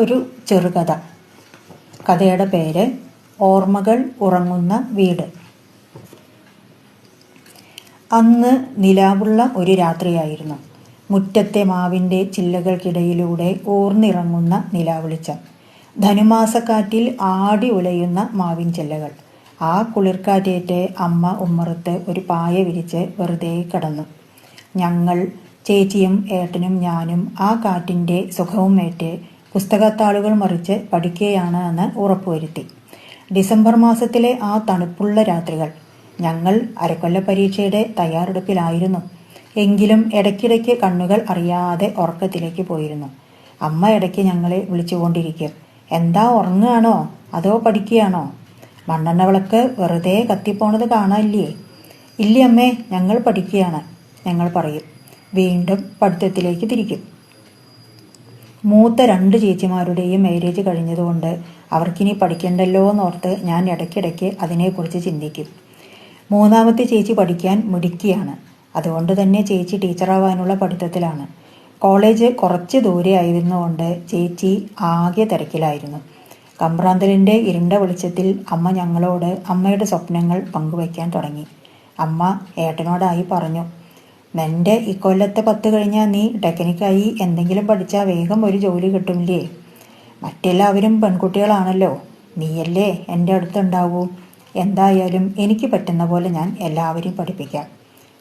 ഒരു ചെറുകഥ. കഥയുടെ പേര് ഓർമ്മകൾ ഉറങ്ങുന്ന വീട്. അന്ന് നിലാവുള്ള ഒരു രാത്രിയായിരുന്നു. മുറ്റത്തെ മാവിൻ്റെ ചില്ലകൾക്കിടയിലൂടെ ഊർന്നിറങ്ങുന്ന നിലാവെളിച്ചം. ധനുമാസക്കാറ്റിൽ ആടി ഉലയുന്ന മാവിൻ ചില്ലകൾ. ആ കുളിർക്കാറ്റേറ്റ് അമ്മ ഉമ്മറത്ത് ഒരു പായ വിരിച്ച് വെറുതെ കിടന്നു. ഞങ്ങൾ, ചേച്ചിയും ഏട്ടനും ഞാനും ആ കാറ്റിൻ്റെ സുഖവും ഏറ്റ് പുസ്തകത്താളുകൾ മറിച്ച് പഠിക്കുകയാണ് എന്ന് ഉറപ്പുവരുത്തി. ഡിസംബർ മാസത്തിലെ ആ തണുപ്പുള്ള രാത്രികൾ. ഞങ്ങൾ അരക്കൊല്ല പരീക്ഷയുടെ തയ്യാറെടുപ്പിലായിരുന്നു. എങ്കിലും ഇടയ്ക്കിടയ്ക്ക് കണ്ണുകൾ അറിയാതെ ഉറക്കത്തിലേക്ക് പോയിരുന്നു. അമ്മ ഇടയ്ക്ക് ഞങ്ങളെ വിളിച്ചുകൊണ്ടിരിക്കും. എന്താ, ഉറങ്ങുകയാണോ അതോ പഠിക്കുകയാണോ? മണ്ണെണ്ണ വിളക്ക് വെറുതെ കത്തിപ്പോണത് കാണാനില്ലേ? ഇല്ലേ അമ്മേ, ഞങ്ങൾ പഠിക്കുകയാണ്, ഞങ്ങൾ പറയും. വീണ്ടും പഠിത്തത്തിലേക്ക് തിരിക്കും. മൂത്ത 2 ചേച്ചിമാരുടെയും മാരേജ് കഴിഞ്ഞതുകൊണ്ട് അവർക്കിനി പഠിക്കണ്ടല്ലോ എന്നോർത്ത് ഞാൻ ഇടയ്ക്കിടയ്ക്ക് അതിനെക്കുറിച്ച് ചിന്തിക്കും. 3ാമത്തെ ചേച്ചി പഠിക്കാൻ മിടുക്കിയാണ്. അതുകൊണ്ട് തന്നെ ചേച്ചി ടീച്ചറാവാനുള്ള പഠിത്തത്തിലാണ്. കോളേജ് കുറച്ച് ദൂരെ ആയിരുന്നുകൊണ്ട് ചേച്ചി ആകെ തിരക്കിലായിരുന്നു. കമ്പ്രാന്തലിൻ്റെ ഇരുണ്ട വെളിച്ചത്തിൽ അമ്മ ഞങ്ങളോട് അമ്മയുടെ സ്വപ്നങ്ങൾ പങ്കുവയ്ക്കാൻ തുടങ്ങി. അമ്മ ഏട്ടനോടായി പറഞ്ഞു, നിൻ്റെ ഇക്കൊല്ലത്തെ 10 കഴിഞ്ഞാൽ നീ ടെക്നിക്കായി എന്തെങ്കിലും പഠിച്ചാൽ വേഗം ഒരു ജോലി കിട്ടുമില്ലേ? മറ്റെല്ലാവരും പെൺകുട്ടികളാണല്ലോ, നീയല്ലേ എൻ്റെ അടുത്തുണ്ടാവൂ. എന്തായാലും എനിക്ക് പറ്റുന്ന പോലെ ഞാൻ എല്ലാവരെയും പഠിപ്പിക്കാം.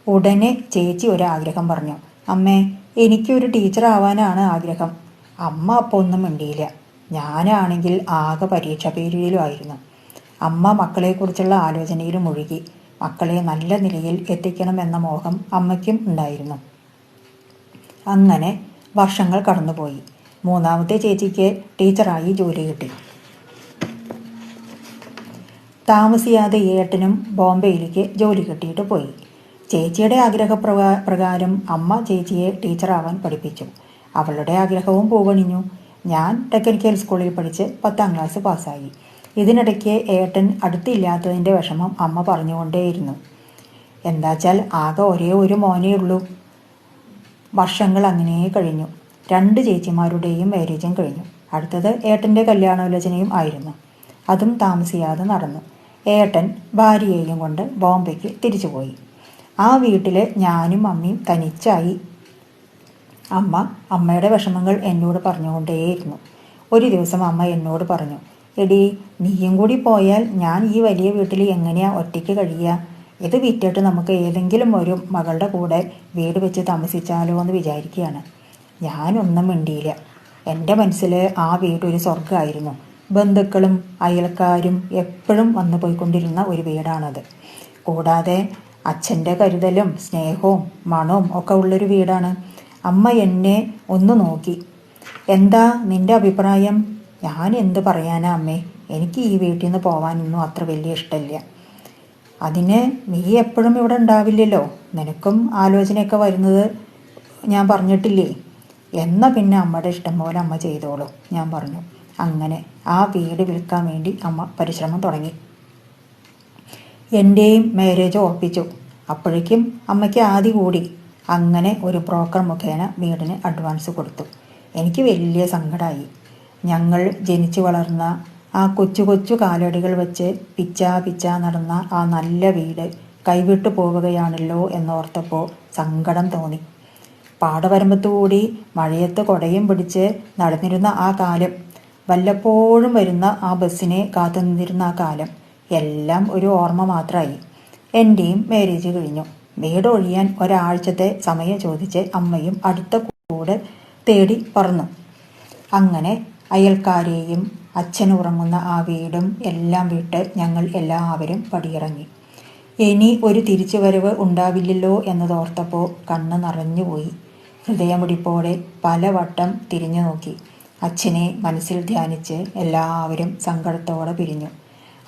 ഉടനെ ചേച്ചി ഒരാഗ്രഹം പറഞ്ഞു. അമ്മേ, എനിക്കൊരു ടീച്ചർ ആവാനാണ് ആഗ്രഹം. അമ്മ അപ്പോൾ ഒന്നും മിണ്ടിയില്ല. ഞാനാണെങ്കിൽ ആകെ പരീക്ഷാ പേരിലുമായിരുന്നു. അമ്മ മക്കളെക്കുറിച്ചുള്ള ആലോചനയിൽ മുഴുകി. മക്കളെ നല്ല നിലയിൽ എത്തിക്കണമെന്ന മോഹം അമ്മയ്ക്കും ഉണ്ടായിരുന്നു. അങ്ങനെ വർഷങ്ങൾ കടന്നുപോയി. 3ാമത്തെ ചേച്ചിക്ക് ടീച്ചറായി ജോലി കിട്ടി. താമസിയാതെ ഏട്ടനും ബോംബെയിലേക്ക് ജോലി കിട്ടിയിട്ട് പോയി. ചേച്ചിയുടെ ആഗ്രഹപ്രകാരം അമ്മ ചേച്ചിയെ ടീച്ചറാവാൻ പഠിപ്പിച്ചു. അവളുടെ ആഗ്രഹവും പൂവണിഞ്ഞു. ഞാൻ ടെക്നിക്കൽ സ്കൂളിൽ പഠിച്ച് 10ാം ക്ലാസ് പാസ്സായി. ഇതിനിടയ്ക്ക് ഏട്ടൻ അടുത്തില്ലാത്തതിൻ്റെ വിഷമം അമ്മ പറഞ്ഞുകൊണ്ടേയിരുന്നു. എന്താച്ചാൽ ആകെ ഒരേ ഒരു മോനേ ഉള്ളൂ. വർഷങ്ങൾ അങ്ങനെ കഴിഞ്ഞു. 2 ചേച്ചിമാരുടെയും മാരേജും കഴിഞ്ഞു. അടുത്തത് ഏട്ടൻ്റെ കല്യാണാലോചനയും ആയിരുന്നു. അതും താമസിയാതെ നടന്നു. ഏട്ടൻ ഭാര്യയെയും കൊണ്ട് ബോംബെക്ക് തിരിച്ചുപോയി. ആ വീട്ടിൽ ഞാനും അമ്മയും തനിച്ചായി. അമ്മയുടെ വിഷമങ്ങൾ എന്നോട് പറഞ്ഞുകൊണ്ടേയിരുന്നു. ഒരു ദിവസം അമ്മ എന്നോട് പറഞ്ഞു, എടി, നീയും കൂടി പോയാൽ ഞാൻ ഈ വലിയ വീട്ടിൽ എങ്ങനെയാ ഒറ്റയ്ക്ക് കഴിയുക? ഇത് വിറ്റിട്ട് നമുക്ക് ഏതെങ്കിലും ഒരു മകളുടെ കൂടെ വീട് വെച്ച് താമസിച്ചാലോ എന്ന് വിചാരിക്കുകയാണ്. ഞാനൊന്നും മിണ്ടിയില്ല. എൻ്റെ മനസ്സിൽ ആ വീട് ഒരു സ്വർഗ്ഗമായിരുന്നു. ബന്ധുക്കളും അയൽക്കാരും എപ്പോഴും വന്നു പോയിക്കൊണ്ടിരുന്ന ഒരു വീടാണത്. കൂടാതെ അച്ഛൻ്റെ കരുതലും സ്നേഹവും മണവും ഒക്കെ ഉള്ളൊരു വീടാണ്. അമ്മ എന്നെ ഒന്ന് നോക്കി. എന്താ നിൻ്റെ അഭിപ്രായം? ഞാൻ എന്ത് പറയാനാ അമ്മേ, എനിക്ക് ഈ വീട്ടിൽ നിന്ന് പോകാനൊന്നും അത്ര വലിയ ഇഷ്ടമില്ല. അതിന് നീ എപ്പോഴും ഇവിടെ ഉണ്ടാവില്ലല്ലോ, നിനക്കും ആലോചനയൊക്കെ വരുന്നത് ഞാൻ പറഞ്ഞിട്ടില്ലേ? എന്നാൽ പിന്നെ അമ്മയുടെ ഇഷ്ടം പോലെ അമ്മ ചെയ്തോളൂ, ഞാൻ പറഞ്ഞു. അങ്ങനെ ആ വീട് വിൽക്കാൻ വേണ്ടി അമ്മ പരിശ്രമം തുടങ്ങി. എൻ്റെയും മാരേജ് ഉറപ്പിച്ചു. അപ്പോഴേക്കും അമ്മയ്ക്ക് ആദി കൂടി. അങ്ങനെ ഒരു ബ്രോക്കർ മുഖേന വീടിന് അഡ്വാൻസ് കൊടുത്തു. എനിക്ക് വലിയ സങ്കടമായി. ഞങ്ങൾ ജനിച്ചു വളർന്ന ആ കൊച്ചു കൊച്ചു കാലടികൾ വെച്ച് പിച്ചാ നടന്ന ആ നല്ല വീട് കൈവിട്ടു പോവുകയാണല്ലോ എന്നോർത്തപ്പോൾ സങ്കടം തോന്നി. പാടവരമ്പത്തുകൂടി മഴയത്ത് കുടയും പിടിച്ച് നടന്നിരുന്ന ആ കാലം, വല്ലപ്പോഴും വരുന്ന ആ ബസ്സിനെ കാത്തു നിന്നിരുന്ന ആ കാലം, എല്ലാം ഒരു ഓർമ്മ മാത്രമായി. എൻ്റെയും മാരേജ് കഴിഞ്ഞു. വീട് ഒഴിയാൻ ഒരാഴ്ചത്തെ സമയം ചോദിച്ച് അമ്മയും അടുത്ത കൂടെ തേടി പറന്നു. അങ്ങനെ അയൽക്കാരെയും അച്ഛൻ ഉറങ്ങുന്ന ആ വീടും എല്ലാം വിട്ട് ഞങ്ങൾ എല്ലാവരും പടിയിറങ്ങി. ഇനി ഒരു തിരിച്ചുവരവ് ഉണ്ടാവില്ലല്ലോ എന്നതോർത്തപ്പോൾ കണ്ണ് നിറഞ്ഞുപോയി. ഹൃദയമിടിപ്പോടെ പലവട്ടം തിരിഞ്ഞു നോക്കി. അച്ഛനെ മനസ്സിൽ ധ്യാനിച്ച് എല്ലാവരും സങ്കടത്തോടെ പിരിഞ്ഞു.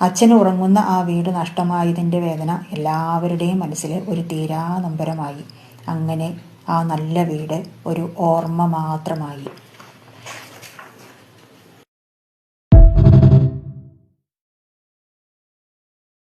അച്ഛൻ ഉറങ്ങുന്ന ആ വീട് നഷ്ടമായതിൻ്റെ വേദന എല്ലാവരുടെയും മനസ്സിൽ ഒരു തീരാ നൊമ്പരമായി. അങ്ങനെ ആ നല്ല വീട് ഒരു ഓർമ്മ മാത്രമായി.